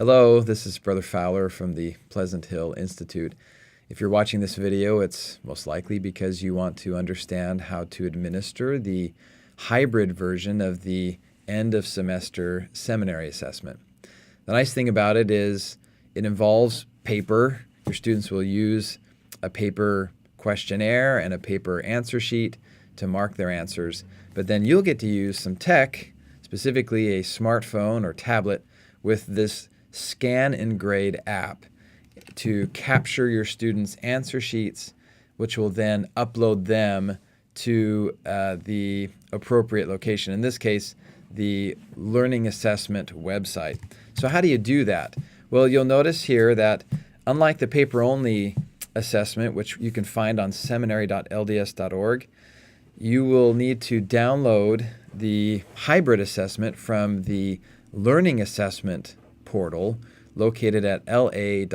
Hello, this is Brother Fowler from the Pleasant Hill Institute. If you're watching this video, it's most likely because you want to understand how to administer the hybrid version of the end of semester seminary assessment. The nice thing about it is it involves paper. Your students will use a paper questionnaire and a paper answer sheet to mark their answers, but then you'll get to use some tech, specifically a smartphone or tablet, with this Scan and Grade app to capture your students' answer sheets, which will then upload them to the appropriate location. In this case, the Learning Assessment website. So how do you do that? Well, you'll notice here that unlike the paper-only assessment, which you can find on seminary.lds.org, you will need to download the hybrid assessment from the Learning Assessment portal located at la.ldschurch.org.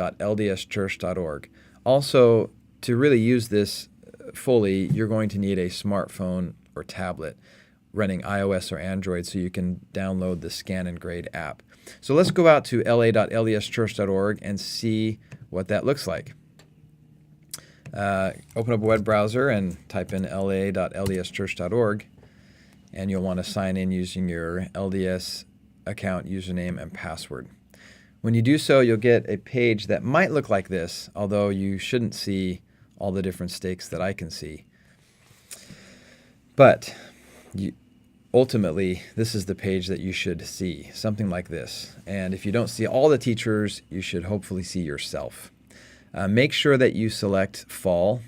Also, to really use this fully, you're going to need a smartphone or tablet running iOS or Android so you can download the Scan and Grade app. So let's go out to la.ldschurch.org and see what that looks like. Open up a web browser and type in la.ldschurch.org, and you'll want to sign in using your LDS account username and password. When you do so, you'll get a page that might look like this, although you shouldn't see all the different stakes that I can see. But ultimately, this is the page that you should see, something like this. And if you don't see all the teachers, you should hopefully see yourself. Make sure that you select fall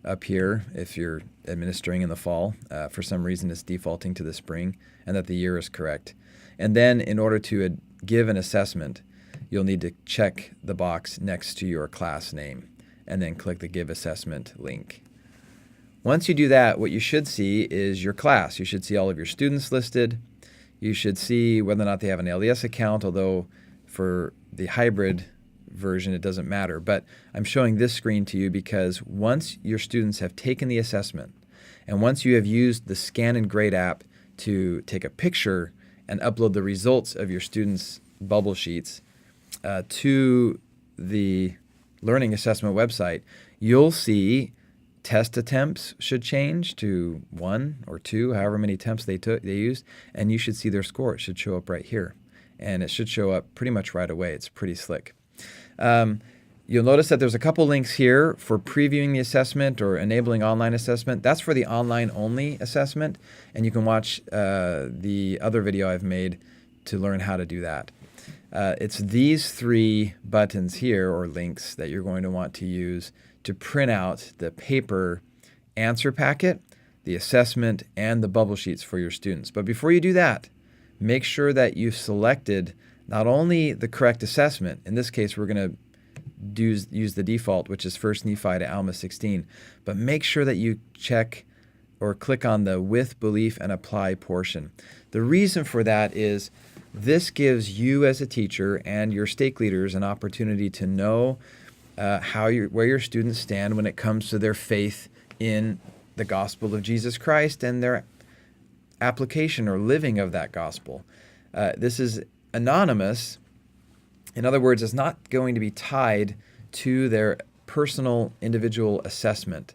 up here if you're administering in the fall. For some reason, it's defaulting to the spring, and that the year is correct. And then in order to give an assessment, you'll need to check the box next to your class name and then click the Give Assessment link. Once you do that, what you should see is your class. You should see all of your students listed. You should see whether or not they have an LDS account, although for the hybrid version it doesn't matter. But I'm showing this screen to you because once your students have taken the assessment and once you have used the Scan and Grade app to take a picture and upload the results of your students' bubble sheets to the Learning Assessment website, you'll see test attempts should change to 1 or 2, however many attempts they used, and you should see their score. It should show up right here, and it should show up pretty much right away. It's pretty slick. You'll notice that there's a couple links here for previewing the assessment or enabling online assessment. That's for the online-only assessment, and you can watch the other video I've made to learn how to do that. It's these 3 buttons here, or links, that you're going to want to use to print out the paper answer packet, the assessment, and the bubble sheets for your students. But before you do that, make sure that you've selected not only the correct assessment. In this case, we're going to use the default, which is 1 Nephi to Alma 16, but make sure that you check or click on the With Belief and Apply portion. The reason for that is this gives you as a teacher and your stake leaders an opportunity to know where your students stand when it comes to their faith in the gospel of Jesus Christ and their application or living of that gospel. This is anonymous. In other words, it's not going to be tied to their personal individual assessment.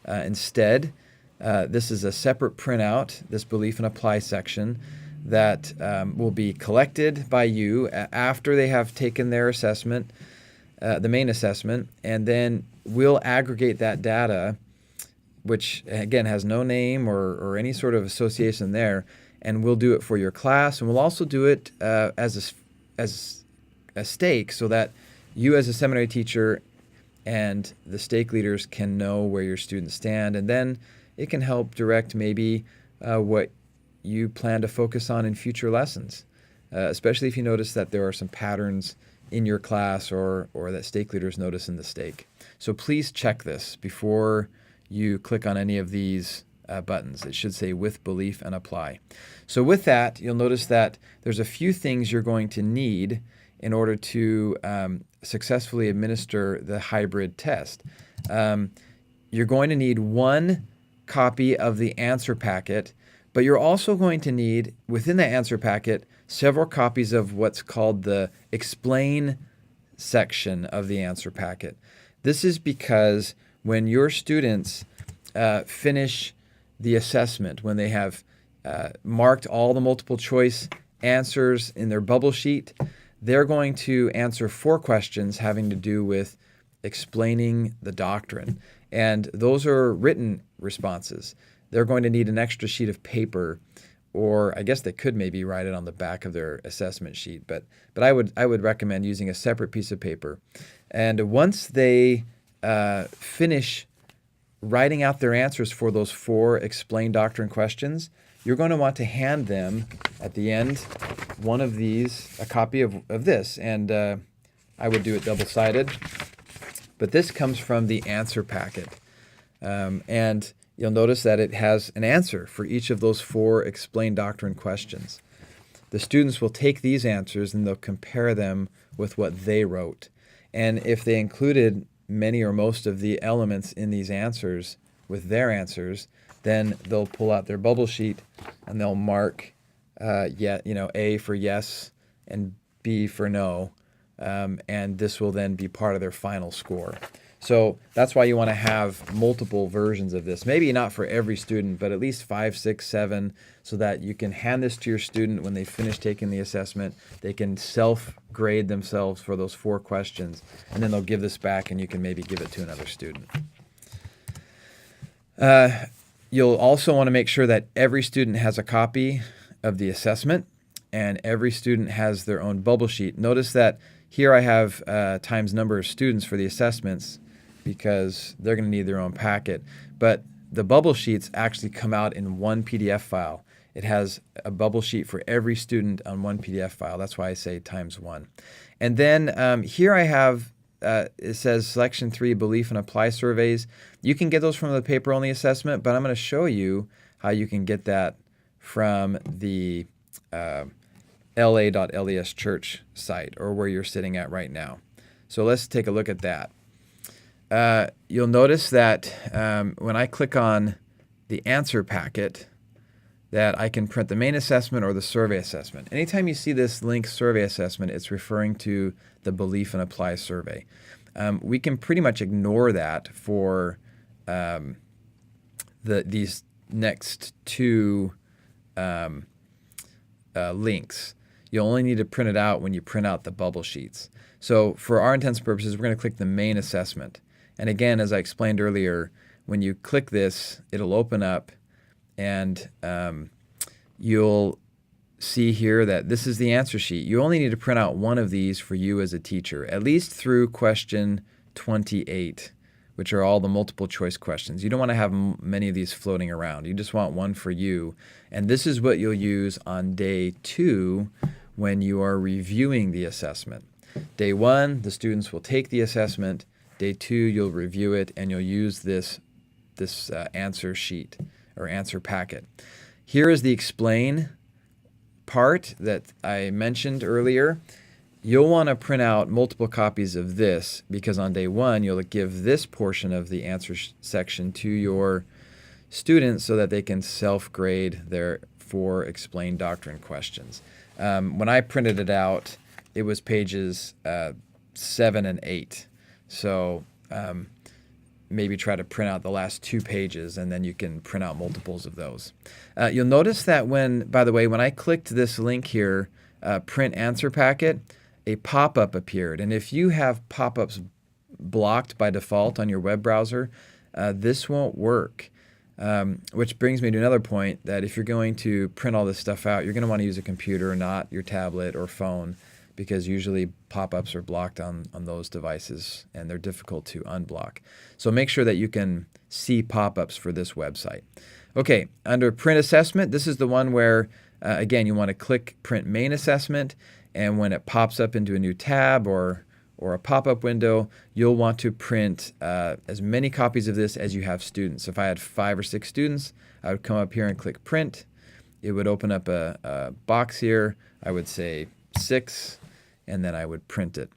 Instead, this is a separate printout, this Belief and Apply section, that will be collected by you after they have taken their assessment, the main assessment, and then we'll aggregate that data, which again has no name or any sort of association there, and we'll do it for your class, and we'll also do it as a stake so that you as a seminary teacher and the stake leaders can know where your students stand, and then it can help direct maybe what you plan to focus on in future lessons, especially if you notice that there are some patterns in your class or that stake leaders notice in the stake. So please check this before you click on any of these buttons. It should say With Belief and Apply. So with that, you'll notice that there's a few things you're going to need in order to successfully administer the hybrid test. You're going to need 1 copy of the answer packet But you're also going to need, within the answer packet, several copies of what's called the explain section of the answer packet. This is because when your students finish the assessment, when they have marked all the multiple choice answers in their bubble sheet, they're going to answer 4 questions having to do with explaining the doctrine. And those are written responses. They're going to need an extra sheet of paper, or I guess they could maybe write it on the back of their assessment sheet, but I would recommend using a separate piece of paper. And once they finish writing out their answers for those 4 explain doctrine questions, you're going to want to hand them at the end one of these, a copy of this, and I would do it double-sided. But this comes from the answer packet, and you'll notice that it has an answer for each of those 4 explain doctrine questions. The students will take these answers and they'll compare them with what they wrote. And if they included many or most of the elements in these answers with their answers, then they'll pull out their bubble sheet and they'll mark A for yes and B for no, and this will then be part of their final score. So that's why you want to have multiple versions of this. Maybe not for every student, but at least 5, 6, 7, so that you can hand this to your student when they finish taking the assessment. They can self-grade themselves for those 4 questions, and then they'll give this back and you can maybe give it to another student. You'll also want to make sure that every student has a copy of the assessment and every student has their own bubble sheet. Notice that here I have times number of students for the assessments because they're going to need their own packet. But the bubble sheets actually come out in one PDF file. It has a bubble sheet for every student on one PDF file. That's why I say times 1. And then here I have, it says Selection 3 Belief and Apply Surveys. You can get those from the paper-only assessment, but I'm going to show you how you can get that from the la.les church site, or where you're sitting at right now. So let's take a look at that. You'll notice that when I click on the answer packet, that I can print the main assessment or the survey assessment. Anytime you see this link survey assessment, it's referring to the Belief and Apply survey. We can pretty much ignore that for these next 2 links. You only need to print it out when you print out the bubble sheets. So for our intents and purposes, we're going to click the main assessment. And again, as I explained earlier, when you click this, it'll open up and you'll see here that this is the answer sheet. You only need to print out one of these for you as a teacher, at least through question 28, which are all the multiple choice questions. You don't want to have many of these floating around. You just want one for you. And this is what you'll use on day 2 when you are reviewing the assessment. Day 1, the students will take the assessment. Day 2, you'll review it, and you'll use this answer sheet or answer packet. Here is the explain part that I mentioned earlier. You'll want to print out multiple copies of this because on day 1, you'll give this portion of the answer section to your students so that they can self-grade their 4 explain doctrine questions. When I printed it out, it was pages 7 and 8. So maybe try to print out the last 2 pages, and then you can print out multiples of those. You'll notice that by the way, when I clicked this link here, print answer packet, a pop-up appeared. And if you have pop-ups blocked by default on your web browser, this won't work. Which brings me to another point, that if you're going to print all this stuff out, you're going to want to use a computer, not your tablet or phone, because usually pop-ups are blocked on those devices and they're difficult to unblock. So make sure that you can see pop-ups for this website. Okay, under print assessment, this is the one where, again, you want to click print main assessment, and when it pops up into a new tab or a pop-up window, you'll want to print as many copies of this as you have students. If I had 5 or 6 students, I would come up here and click print. It would open up a box here. I would say 6, and then I would print it.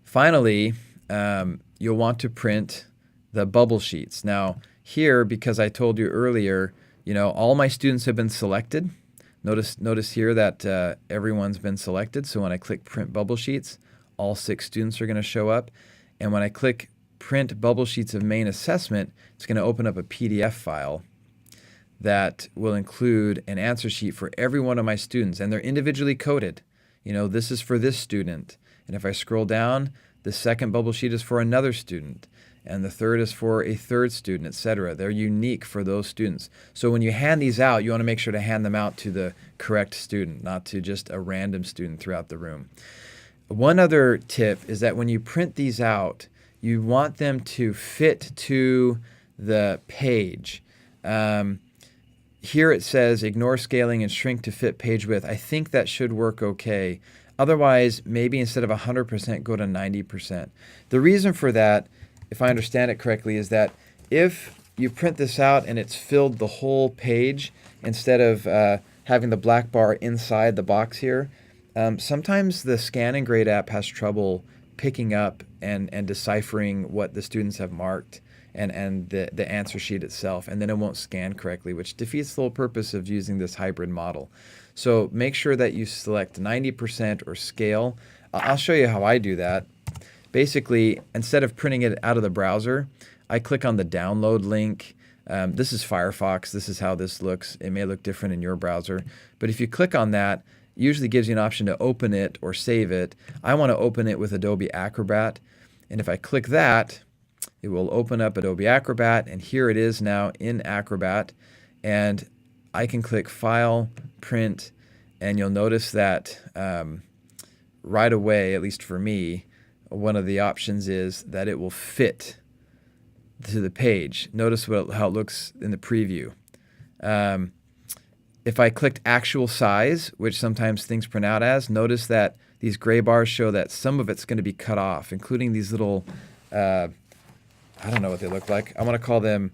Finally, you'll want to print the bubble sheets. Now here, because I told you earlier, all my students have been selected. Notice here that everyone's been selected. So when I click print bubble sheets, all 6 students are going to show up. And when I click print bubble sheets of main assessment, it's going to open up a PDF file that will include an answer sheet for every one of my students, and they're individually coded. This is for this student. And if I scroll down, the second bubble sheet is for another student, and the third is for a third student, etc. They're unique for those students. So when you hand these out, you want to make sure to hand them out to the correct student, not to just a random student throughout the room. One other tip is that when you print these out, you want them to fit to the page. Here it says ignore scaling and shrink to fit page width. I think that should work okay. Otherwise, maybe instead of 100%, go to 90%. The reason for that, if I understand it correctly, is that if you print this out and it's filled the whole page instead of having the black bar inside the box here, sometimes the Scan and Grade app has trouble picking up and deciphering what the students have marked and the answer sheet itself, and then it won't scan correctly, which defeats the whole purpose of using this hybrid model. So make sure that you select 90% or scale. I'll show you how I do that. Basically, instead of printing it out of the browser, I click on the download link. This is Firefox. This is how this looks. It may look different in your browser, but if you click on that, it usually gives you an option to open it or save it. I want to open it with Adobe Acrobat, and if I click that, it will open up Adobe Acrobat, and here it is now in Acrobat, and I can click File, Print, and you'll notice that right away, at least for me, one of the options is that it will fit to the page. Notice how it looks in the preview. If I clicked actual size, which sometimes things print out as, notice that these gray bars show that some of it's going to be cut off, including these little I don't know what they look like. I want to call them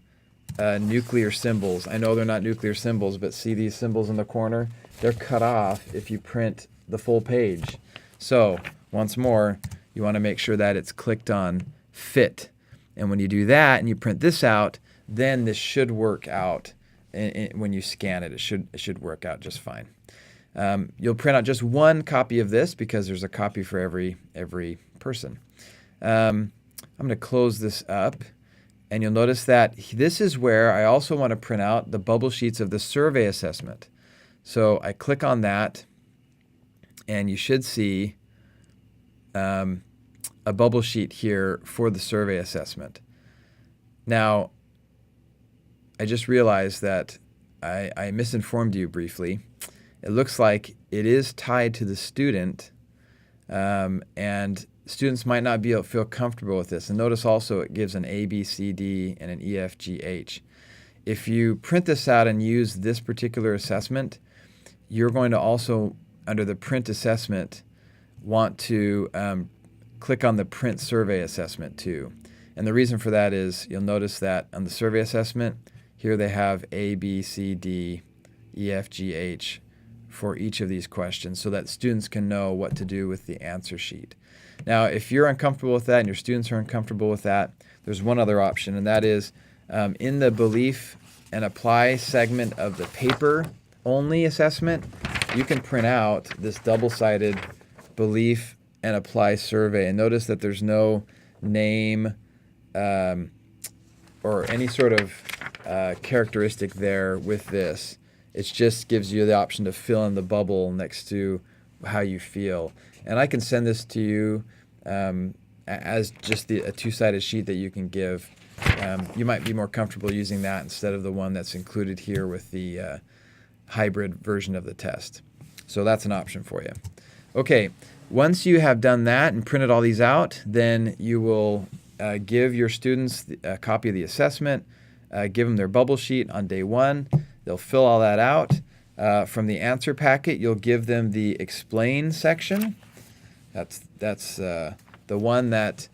nuclear symbols. I know they're not nuclear symbols, but see these symbols in the corner? They're cut off if you print the full page. So once more, you want to make sure that it's clicked on Fit. And when you do that and you print this out, then this should work out. When you scan it, it should work out just fine. You'll print out just one copy of this because there's a copy for every person. I'm going to close this up, and you'll notice that this is where I also want to print out the bubble sheets of the survey assessment. So I click on that, and you should see a bubble sheet here for the survey assessment. Now, I just realized that I misinformed you briefly. It looks like it is tied to the student, and students might not feel comfortable with this. And notice also it gives an A, B, C, D, and an E, F, G, H. If you print this out and use this particular assessment, you're going to also, under the print assessment, want to click on the print survey assessment too. And the reason for that is you'll notice that on the survey assessment, here they have A, B, C, D, E, F, G, H for each of these questions so that students can know what to do with the answer sheet. Now, if you're uncomfortable with that and your students are uncomfortable with that, there's one other option, and that is in the belief and apply segment of the paper-only assessment, you can print out this double-sided belief and apply survey. And notice that there's no name or any sort of characteristic there with this. It just gives you the option to fill in the bubble next to how you feel. And I can send this to you as just a two-sided sheet that you can give. You might be more comfortable using that instead of the one that's included here with the hybrid version of the test. So that's an option for you. Okay, once you have done that and printed all these out, then you will give your students a copy of the assessment, give them their bubble sheet on day 1. They'll fill all that out. From the answer packet, you'll give them the explain section. That's the one that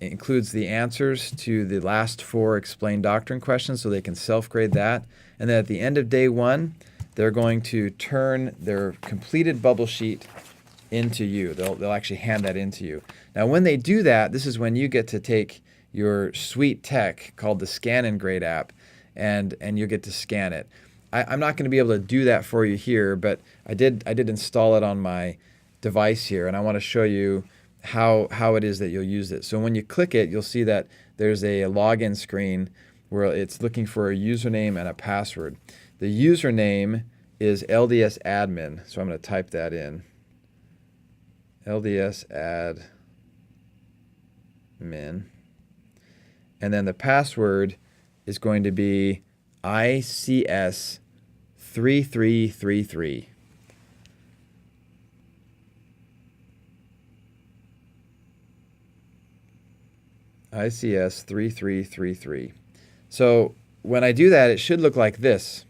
includes the answers to the last 4 explained doctrine questions, so they can self-grade that. And then at the end of day 1, they're going to turn their completed bubble sheet into you. They'll actually hand that into you. Now, when they do that, this is when you get to take your sweet tech called the Scan and Grade app, and you'll get to scan it. I'm not going to be able to do that for you here, but I did install it on my device here, and I want to show you how it is that you'll use it. So when you click it, you'll see that there's a login screen where it's looking for a username and a password. The username is LDS admin, so I'm going to type that in. LDS admin. And then the password is going to be ICS 3333. ICS 3333. So when I do that, it should look like this.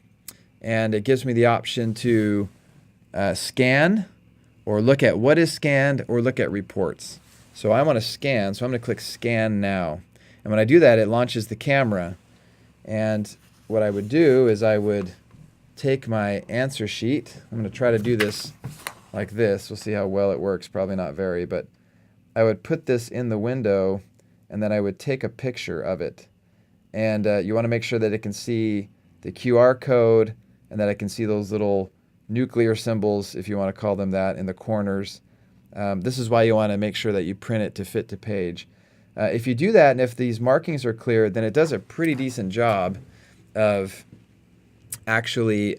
And it gives me the option to scan, or look at what is scanned, or look at reports. So I want to scan, so I'm going to click Scan Now. And when I do that, it launches the camera. And what I would do is I would take my answer sheet. I'm going to try to do this like this. We'll see how well it works. Probably not very, but I would put this in the window, and then I would take a picture of it. And you want to make sure that it can see the QR code, and that I can see those little nuclear symbols, if you want to call them that, in the corners. This is why you want to make sure that you print it to fit to page. If you do that, and if these markings are clear, then it does a pretty decent job of actually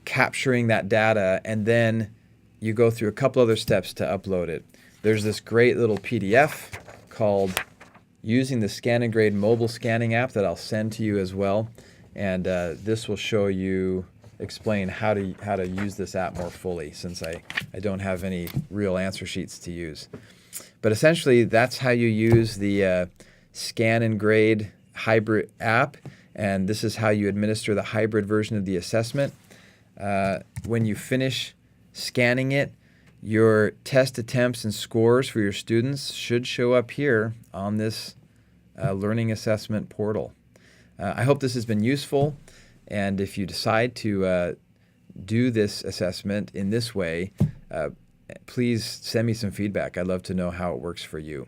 capturing that data, and then you go through a couple other steps to upload it. There's this great little PDF called Using the Scan and Grade mobile scanning app that I'll send to you as well. And this will show you, explain how to use this app more fully, since I don't have any real answer sheets to use. But essentially, that's how you use the Scan and Grade hybrid app, and this is how you administer the hybrid version of the assessment. When you finish scanning it, your test attempts and scores for your students should show up here on this learning assessment portal. I hope this has been useful, and if you decide to do this assessment in this way, please send me some feedback. I'd love to know how it works for you.